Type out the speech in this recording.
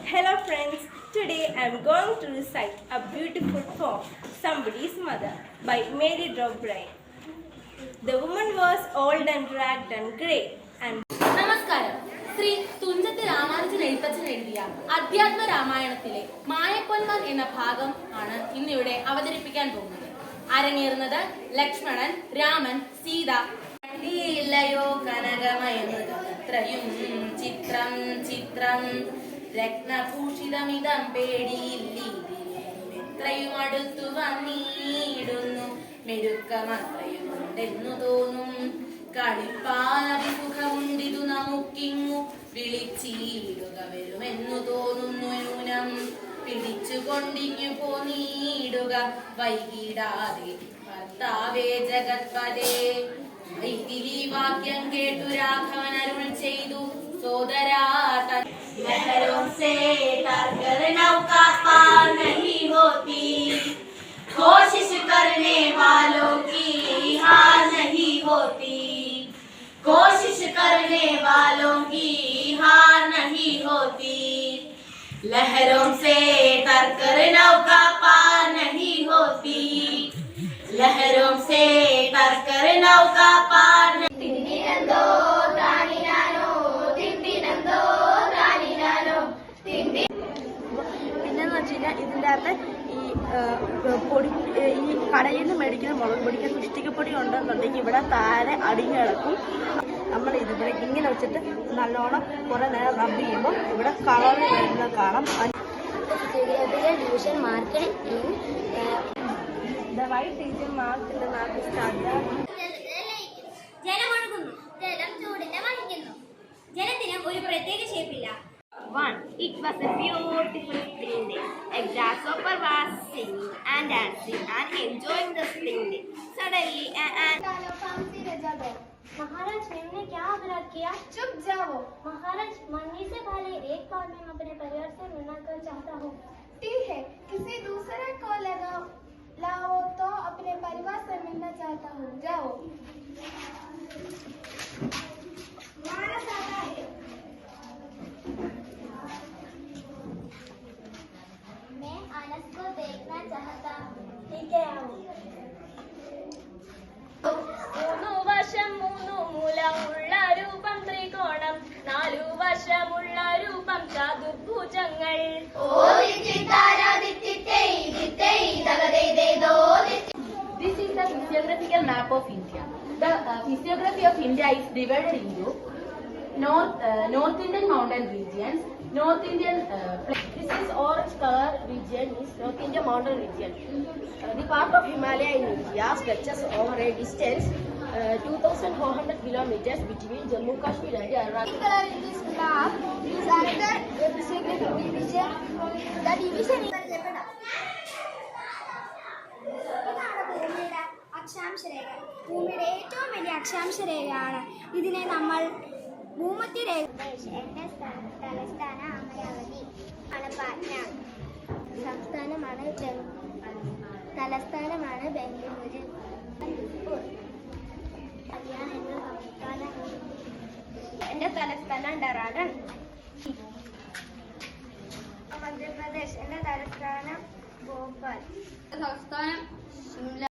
Hello friends, today I am going to recite a beautiful poem, Somebody's Mother, by Mary O'Brien. The woman was old and ragged and grey and... നമസ്കാരം. ശ്രീ തുഞ്ചത്ത് രാമാനുജൻ എഴുത്തച്ഛൻ എഴുതിയ അധ്യാത്മ രാമായണത്തിലെ മായപ്പൊന്മാൻ എന്ന ഭാഗം ആണ് ഇന്നിവിടെ അവതരിപ്പിക്കാൻ പോകുന്നത്. അരങ്ങേറുന്നത് ലക്ഷ്മണൻ, രാമൻ, സീത. യോ കനകമയത്രയും ചിത്രം ചിത്രം രത്നഭൂഷിതമിതം പേടിയില്ലീത്രയും അടുത്തു വന്നിടുന്നു മെരുക്കമത്രയും ഉണ്ടെന്നു തോന്നും കളിപ്പാനഭിമുഖമുണ്ടിതു നമുക്കിങ്ങു വിളിച്ചിടുക വരുമെന്നു തോന്നുന്നു ന്യൂനം പിടിച്ചുകൊണ്ടിങ്ങു പോന്നിടുക വൈകിടാതെ ഭർത്താവേ ജഗത്പദേ. വൈതിലി വാക്യം കേട്ടു രാഘവൻ അരുൾ ചെയ്തു സോദരാ लहरों से तरकर नौका पार नहीं होती, कोशिश करने वालों की हार नहीं होती, कोशिश करने वालों की हार नहीं होती. लहरों से तरकर नौका पार नहीं होती, लहरों से तरकर नौका पार नहीं. ഇതിൻ്റെ അകത്ത് ഈ പൊടി ഈ കടയിൽ നിന്ന് മേടിക്കുന്ന മുളക് പൊടിക്ക് കുഷ്ടികപ്പൊടി ഉണ്ടെന്നുണ്ടെങ്കിൽ ഇവിടെ താഴെ അടിഞ്ഞു കിടക്കും. നമ്മൾ ഇതിവിടെ ഇങ്ങനെ വെച്ചിട്ട് നല്ലോണം കുറേ നേരം റബ്ബ് ചെയ്യുമ്പോൾ ഇവിടെ കളർ വരുന്നത് കാണാം. division marked in the white region marked in the map is standard. ജലമൊഴുകുന്നു, ജലം ചൂടിനെ വഹിക്കുന്നു. ജലത്തിന് ഒരു പ്രത്യേക ഷേപ്പില്ല. One, it was a beautiful spring day. A grasshopper was singing and dancing and enjoying the spring day. Suddenly, महाराज ने क्या अपराध किया? चुप जाओ महाराज. मरने से पहले एक बार मैं अपने परिवार से मिलना कर चाहता हूँ. ठीक है, किसी दूसरे को लाओ तो अपने परिवार से मिलना चाहता हूँ. जाओ. महाराज आता है. मैं आनस को देखना चाहता हूँ. ठीक है, आओ. മൂന്നു വശം മൂന്നു മൂലമുള്ള രൂപം ത്രികോണം, നാലു വശമുള്ള രൂപം ചതുർഭുജങ്ങൾ. This is the physiographical map of India. The physiography of India is divided into North Indian mountain regions, North Indian this is orange color region is North Indian mountain region. The part of Himalaya in India stretches over a distance 2,400 kilometers between Jammu Kashmir and Iraq. The color in this map is another physiographic division. The division is അക്ഷാംശരേഖ. ഭൂമിയുടെ ഏറ്റവും വലിയ അക്ഷാംശരേഖയാണ്. ഇതിനെ നമ്മൾ ഭൂമധ്യരേഖ. എന്റെ തലസ്ഥാന അമരാവതി ആണ്. പാറ്റ്ന സംസ്ഥാനമാണ്. തലസ്ഥാനമാണ് ബംഗളൂരു. എന്റെ തലസ്ഥാനം ഡെറാഡൺ. മധ്യപ്രദേശ്. എന്റെ തലസ്ഥാനം ഭോപ്പാൽ. സംസ്ഥാനം